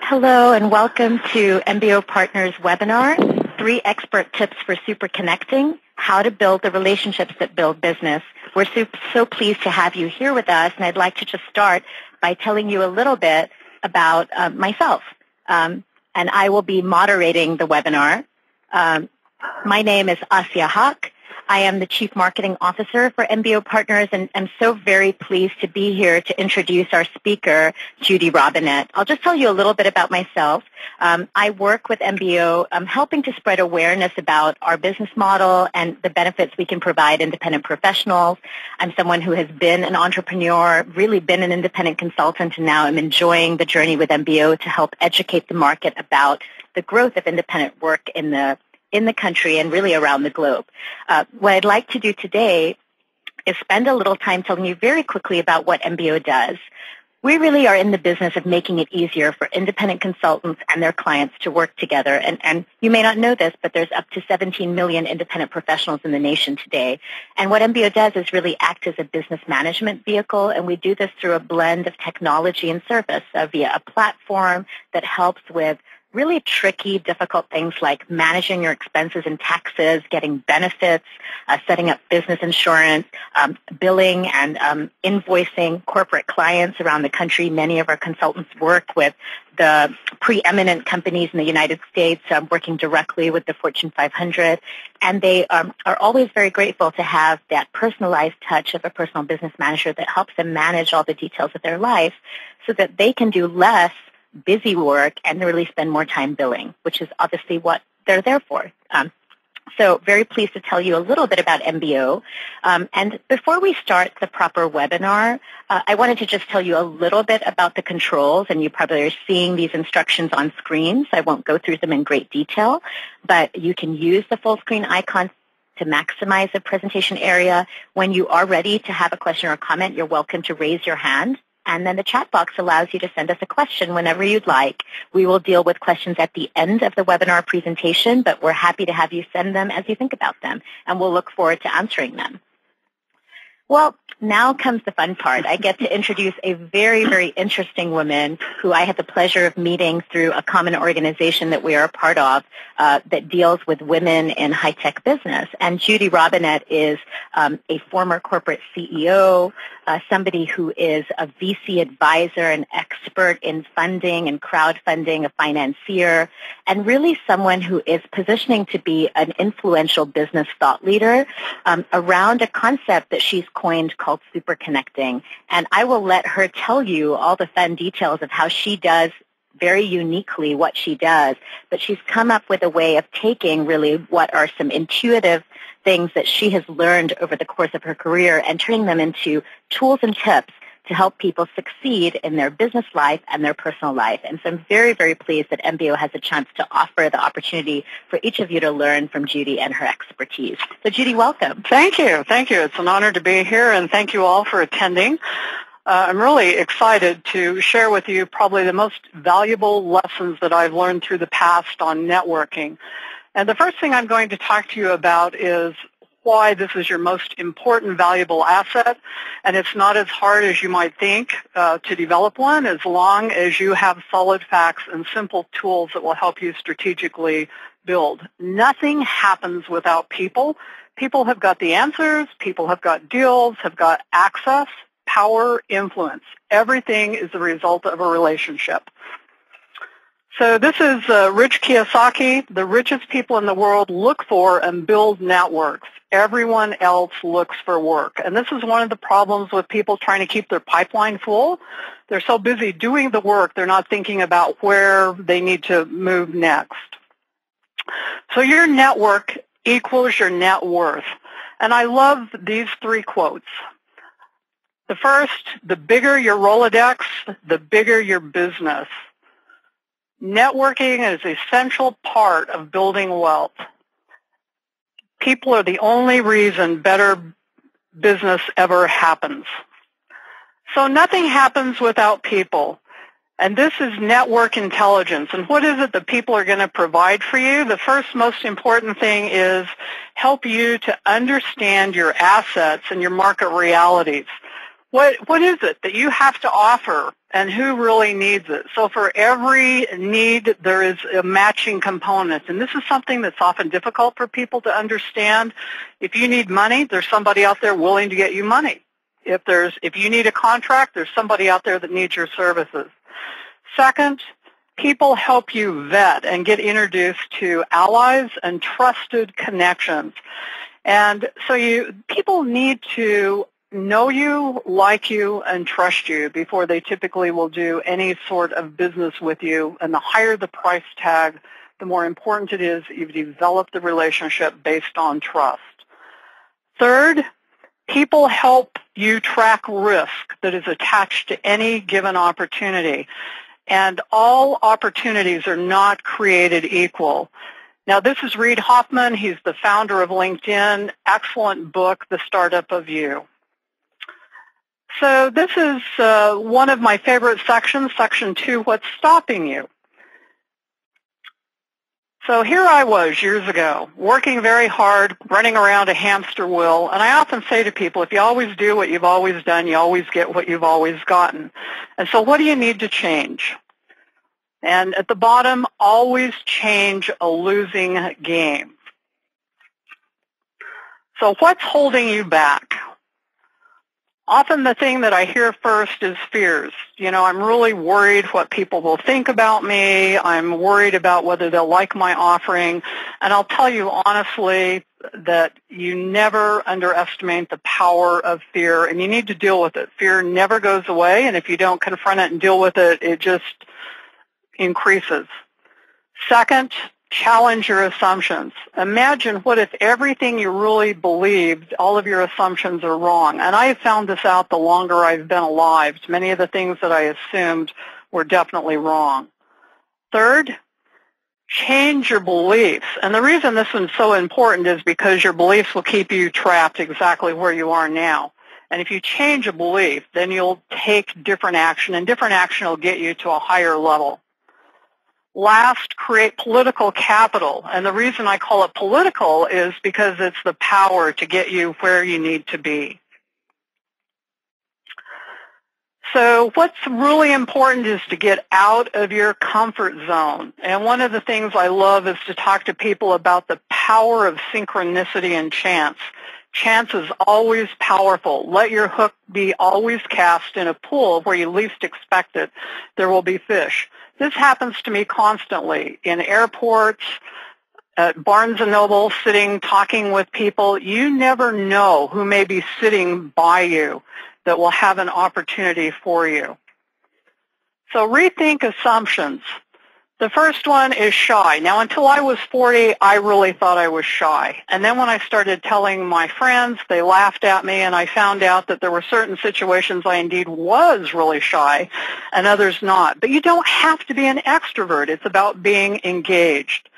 Hello and welcome to MBO Partners webinar, 3 Expert Tips for Superconnecting, How to Build the Relationships that Build Business. We're so pleased to have you here with us, and I'd like to just start by telling you a little bit about myself. And I will be moderating the webinar. My name is Asya Haq. I am the Chief Marketing Officer for MBO Partners, and I'm so very pleased to be here to introduce our speaker, Judy Robinett. I'll just tell you a little bit about myself. I work with MBO, helping to spread awareness about our business model and the benefits we can provide independent professionals. I'm someone who has been an entrepreneur, really been an independent consultant, and now I'm enjoying the journey with MBO to help educate the market about the growth of independent work in the country and really around the globe. What I'd like to do today is spend a little time telling you very quickly about what MBO does. We really are in the business of making it easier for independent consultants and their clients to work together. And you may not know this, but there's up to 17 million independent professionals in the nation today. And what MBO does is really act as a business management vehicle, and we do this through a blend of technology and service via a platform that helps with really tricky, difficult things like managing your expenses and taxes, getting benefits, setting up business insurance, billing and invoicing corporate clients around the country. Many of our consultants work with the preeminent companies in the United States, working directly with the Fortune 500, and they are always very grateful to have that personalized touch of a personal business manager that helps them manage all the details of their life so that they can do less busy work and really spend more time billing, which is obviously what they're there for. So very pleased to tell you a little bit about MBO. And before we start the proper webinar, I wanted to just tell you a little bit about the controls, and you probably are seeing these instructions on screen, so I won't go through them in great detail, but you can use the full screen icon to maximize the presentation area. When you are ready to have a question or comment, you're welcome to raise your hand. And then the chat box allows you to send us a question whenever you'd like. We will deal with questions at the end of the webinar presentation, but we're happy to have you send them as you think about them, and we'll look forward to answering them. Well, now comes the fun part. I get to introduce a very, very interesting woman who I had the pleasure of meeting through a common organization that we are a part of that deals with women in high-tech business. And Judy Robinett is a former corporate CEO, somebody who is a VC advisor, an expert in funding and crowdfunding, a financier, and really someone who is positioning to be an influential business thought leader around a concept that she's coined called superconnecting. And I will let her tell you all the fun details of how she does very uniquely what she does, but she's come up with a way of taking really what are some intuitive things that she has learned over the course of her career and turning them into tools and tips to help people succeed in their business life and their personal life. And so I'm very, very pleased that MBO has a chance to offer the opportunity for each of you to learn from Judy and her expertise. So Judy, welcome. Thank you. Thank you. It's an honor to be here, and thank you all for attending. I'm really excited to share with you probably the most valuable lessons that I've learned through the past on networking. And the first thing I'm going to talk to you about is why this is your most important, valuable asset. And it's not as hard as you might think to develop one, as long as you have solid facts and simple tools that will help you strategically build. Nothing happens without people. People have got the answers. People have got deals, have got access, power, influence. Everything is the result of a relationship. So this is Rich Kiyosaki. The richest people in the world look for and build networks. Everyone else looks for work. And this is one of the problems with people trying to keep their pipeline full. They're so busy doing the work, they're not thinking about where they need to move next. So your network equals your net worth. And I love these 3 quotes. The first, the bigger your Rolodex, the bigger your business. Networking is an essential part of building wealth. People are the only reason better business ever happens. So nothing happens without people. And this is network intelligence. And what is it that people are going to provide for you? The first most important thing is help you to understand your assets and your market realities. What is it that you have to offer, and who really needs it? So for every need, there is a matching component, and this is something that's often difficult for people to understand. If you need money, there's somebody out there willing to get you money. If you need a contract, there's somebody out there that needs your services. Second, people help you vet and get introduced to allies and trusted connections. And so people need to know you, like you, and trust you before they typically will do any sort of business with you. And the higher the price tag, the more important it is that you've developed the relationship based on trust. Third, people help you track risk that is attached to any given opportunity. And all opportunities are not created equal. Now, this is Reid Hoffman. He's the founder of LinkedIn. Excellent book, The Startup of You. So this is one of my favorite sections, Section 2, What's Stopping You? So here I was years ago, working very hard, running around a hamster wheel, and I often say to people, if you always do what you've always done, you always get what you've always gotten. And so what do you need to change? And at the bottom, always change a losing game. So what's holding you back? Often the thing that I hear first is fears. I'm really worried what people will think about me. I'm worried about whether they'll like my offering. And I'll tell you honestly that you never underestimate the power of fear, and you need to deal with it. Fear never goes away, and if you don't confront it and deal with it, it just increases. Second, challenge your assumptions. Imagine what if everything you really believed, all of your assumptions are wrong. And I have found this out the longer I've been alive. Many of the things that I assumed were definitely wrong. Third, change your beliefs. And the reason this one's so important is because your beliefs will keep you trapped exactly where you are now. And if you change a belief, then you'll take different action, and different action will get you to a higher level. Last, create political capital. And the reason I call it political is because it's the power to get you where you need to be. So what's really important is to get out of your comfort zone. And one of the things I love is to talk to people about the power of synchronicity and chance. Chance is always powerful. Let your hook be always cast in a pool where you least expect it. There will be fish. This happens to me constantly in airports, at Barnes & Noble, sitting, talking with people. You never know who may be sitting by you that will have an opportunity for you. So rethink assumptions. The first one is shy. Now, until I was 40, I really thought I was shy. And then when I started telling my friends, they laughed at me, and I found out that there were certain situations I indeed was really shy and others not. But you don't have to be an extrovert. It's about being engaged.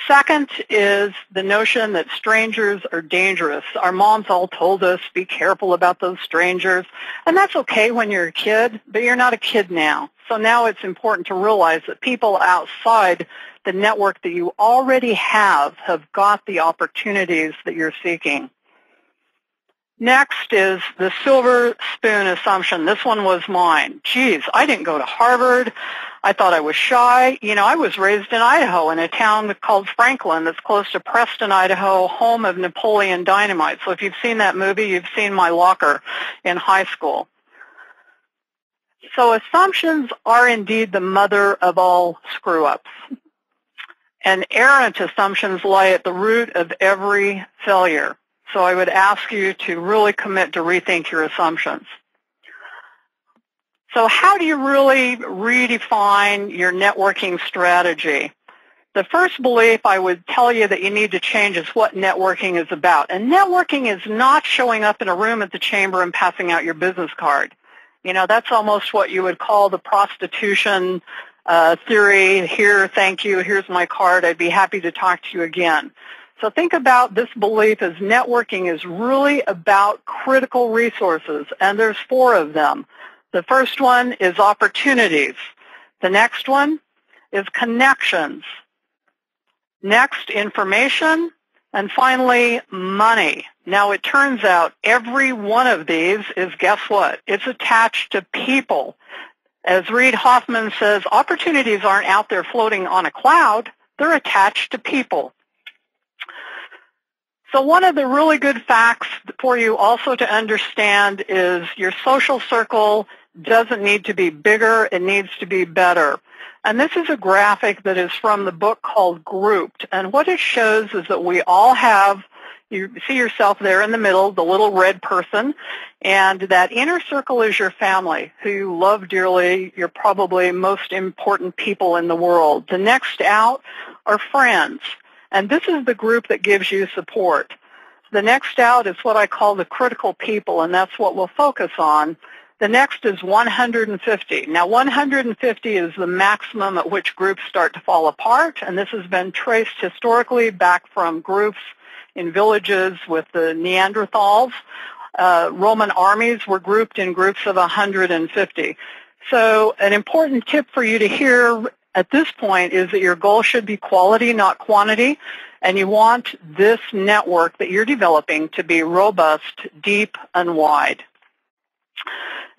Second is the notion that strangers are dangerous. Our moms all told us, be careful about those strangers. And that's okay when you're a kid, but you're not a kid now. So now it's important to realize that people outside the network that you already have got the opportunities that you're seeking. Next is the silver spoon assumption. This one was mine. Geez, I didn't go to Harvard. I thought I was shy. I was raised in Idaho in a town called Franklin that's close to Preston, Idaho, home of Napoleon Dynamite. So if you've seen that movie, you've seen my locker in high school. So assumptions are indeed the mother of all screw-ups. And errant assumptions lie at the root of every failure. So I would ask you to really commit to rethink your assumptions. So how do you really redefine your networking strategy? The first belief I would tell you that you need to change is what networking is about. And networking is not showing up in a room at the chamber and passing out your business card. That's almost what you would call the prostitution theory. Here, thank you, here's my card, I'd be happy to talk to you again. So think about this belief as networking is really about critical resources, and there's 4 of them. The first one is opportunities. The next one is connections. Next, information. And finally, money. Now, it turns out every one of these is, guess what? It's attached to people. As Reid Hoffman says, opportunities aren't out there floating on a cloud. They're attached to people. So one of the really good facts for you also to understand is your social circle doesn't need to be bigger. It needs to be better. And this is a graphic that is from the book called Grouped. And what it shows is that we all have, you see yourself there in the middle, the little red person, and that inner circle is your family, who you love dearly. You're probably most important people in the world. The next out are friends. And this is the group that gives you support. The next out is what I call the critical people, and that's what we'll focus on. The next is 150. Now, 150 is the maximum at which groups start to fall apart, and this has been traced historically back from groups in villages with the Neanderthals. Roman armies were grouped in groups of 150. So an important tip for you to hear at this point is that your goal should be quality, not quantity, and you want this network that you're developing to be robust, deep, and wide.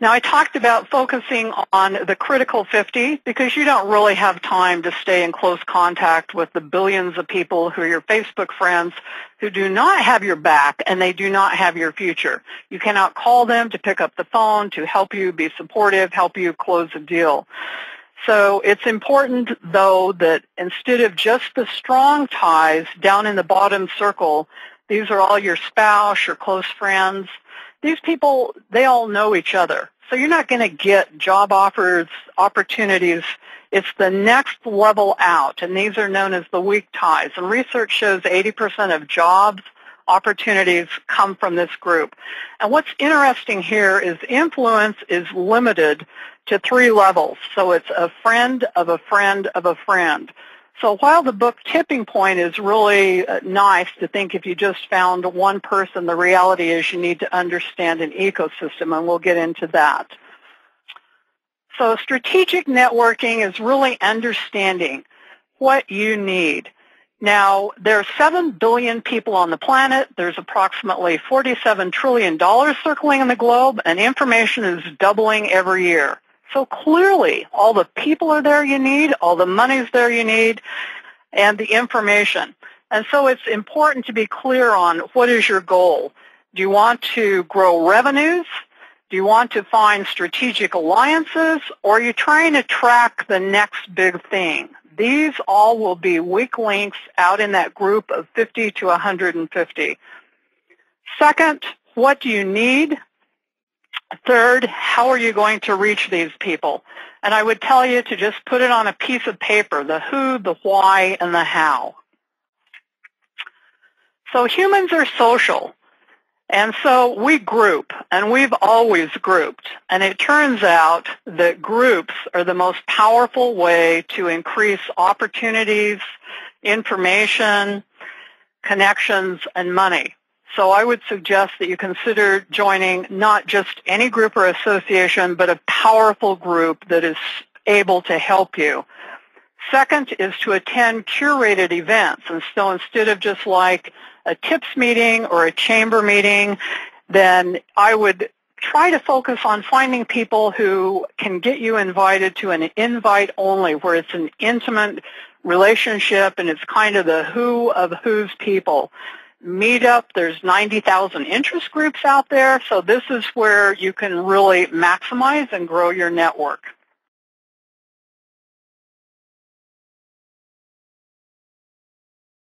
Now, I talked about focusing on the critical 50 because you don't really have time to stay in close contact with the billions of people who are your Facebook friends who do not have your back and they do not have your future. You cannot call them to pick up the phone to help you be supportive, help you close a deal. So it's important, though, that instead of just the strong ties down in the bottom circle, these are all your spouse, your close friends. These people, they all know each other. So you're not going to get job offers, opportunities. It's the next level out, and these are known as the weak ties. And research shows 80% of jobs, opportunities come from this group. And what's interesting here is influence is limited to 3 levels. So it's a friend of a friend of a friend. So while the book Tipping Point is really nice to think if you just found one person, the reality is you need to understand an ecosystem, and we'll get into that. So strategic networking is really understanding what you need. Now, there are 7 billion people on the planet. There's approximately $47 trillion circling in the globe, and information is doubling every year. So clearly, all the people are there you need, all the money's there you need, and the information. And so it's important to be clear on what is your goal. Do you want to grow revenues? Do you want to find strategic alliances? Or are you trying to track the next big thing? These all will be weak links out in that group of 50 to 150. Second, what do you need? Third, how are you going to reach these people? And I would tell you to just put it on a piece of paper, the who, the why, and the how. So humans are social. And so we group, and we've always grouped. And it turns out that groups are the most powerful way to increase opportunities, information, connections, and money. So I would suggest that you consider joining not just any group or association, but a powerful group that is able to help you. Second is to attend curated events. And so instead of just like a tips meeting or a chamber meeting, then I would try to focus on finding people who can get you invited to an invite only, where it's an intimate relationship and it's kind of the who of whose people. Meetup, there's 90,000 interest groups out there, so this is where you can really maximize and grow your network.